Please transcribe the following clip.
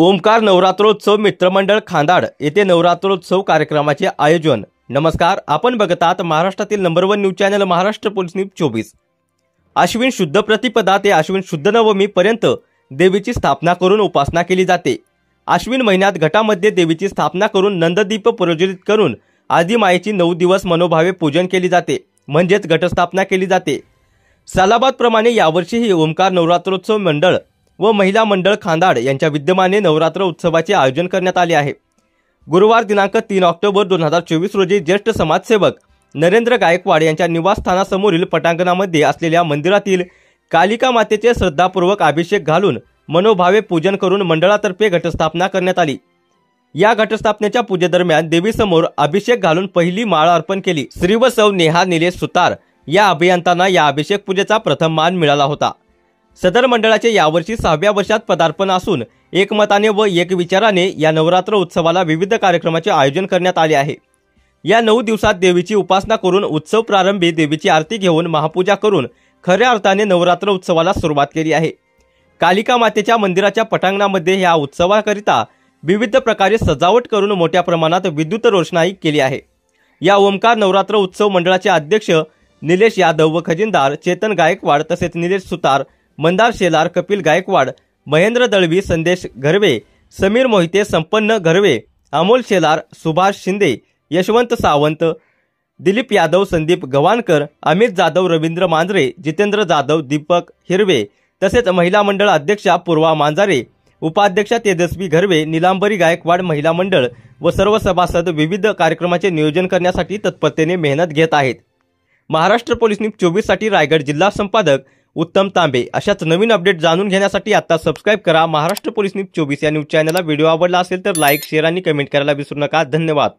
ओमकार नवरात्रोत्सव मित्रमंडळ खांदाड येथे नवरात्रोत्सव कार्यक्रमाचे आयोजन। नमस्कार, आपण बघत आहात महाराष्ट्रातील number 1 news channel Maharashtra police news 24। Ashwin शुद्ध प्रतिपदा ते अश्विन शुद्ध नवमी पर्यंत देवीची स्थापना करून उपासना केली जाते। अश्विन महिन्यात घटामध्ये देवीची स्थापना करून नंददीप प्रज्वलित करून आदिमायेची 9 दिवस मनोभावे पूजन केली जाते, म्हणजेच घटस्थापना केली जाते। सालाबाद प्रमाणे यावर्षीही ओमकार नवरात्रोत्सव मंडळ व महिला मंडळ खांदाड यांच्या विद्यमाने नवरात्र उत्सवाचे आयोजन करण्यात आले आहे। गुरुवार दिनांक 3 ऑक्टोबर 2024 रोजी ज्येष्ठ समाजसेवक नरेंद्र गायकवाड यांच्या निवासस्थानासमोरील पटांगणामध्ये असलेल्या मंदिरातील कालिका मातेचे श्रद्धापूर्वक अभिषेक घालून मनोभावे पूजन करून मंडळातर्फे घटस्थापना करण्यात आली। या घटस्थापनेच्या पूजेदरम्यान देवीसमोर अभिषेक घालून पहिली माळ अर्पण केली। श्री व सौ नेहा निलेश सुतार या अभियंत्यांना या अभिषेक पूजेचा प्रथम मान मिळाला होता। सदर मंडळाचे यावर्षी 6व्या वर्षात पदार्पण असून एकमताने व एक विचाराने या नवरात्र उत्सवाला विविध कार्यक्रमाचे आयोजन करण्यात आले आहे। या 9 दिवसात देवीची उपासना करून उत्सव प्रारंभी देवीची आरती घेऊन महापूजा करून खऱ्या अर्थाने नवरात्र उत्सवाला सुरुवात केली आहे। कालिका मातेच्या मंदिराच्या पटांगणामध्ये या उत्सवाकरिता विविध प्रकारे सजावट करून मोठ्या प्रमाणात विद्युत रोषणाई केली आहे। या ओमकार नवरात्र उत्सव मंडळाचे अध्यक्ष निलेश यादव व खजिनदार चेतन गायकवाड तसेच निलेश सुतार, मंदार शेलार, कपिल गायकवाड, महेंद्र दळवी, संदेश घरवे, समीर मोहिते, संपन्न घरवे, अमोल शेलार, सुभाष शिंदे, यशवंत सावंत, दिलीप यादव, संदीप गवानकर, अमित जाधव, रवींद्र मांजरे, जितेंद्र जाधव, दीपक हिरवे तसेच महिला मंडळ अध्यक्षा पूर्वा मांजारे, उपाध्यक्षा तेजस्वी घरवे, निलांबरी गायकवाड महिला मंडळ व सर्व सभासद विविध कार्यक्रमाचे नियोजन करण्यासाठी तत्परतेने मेहनत घेत आहेत। महाराष्ट्र पोलीस न्यूज 24 साठी रायगड जिल्हा संपादक उत्तम तांबे। अशाच नवीन अपडेट जाणून घेण्यासाठी आता सबस्क्राइब करा महाराष्ट्र पोलीस न्यूज 24 या न्यूज चॅनलला। व्हिडिओ आवडला असेल तर लाईक, शेअर आणि कमेंट करायला विसरू नका। धन्यवाद।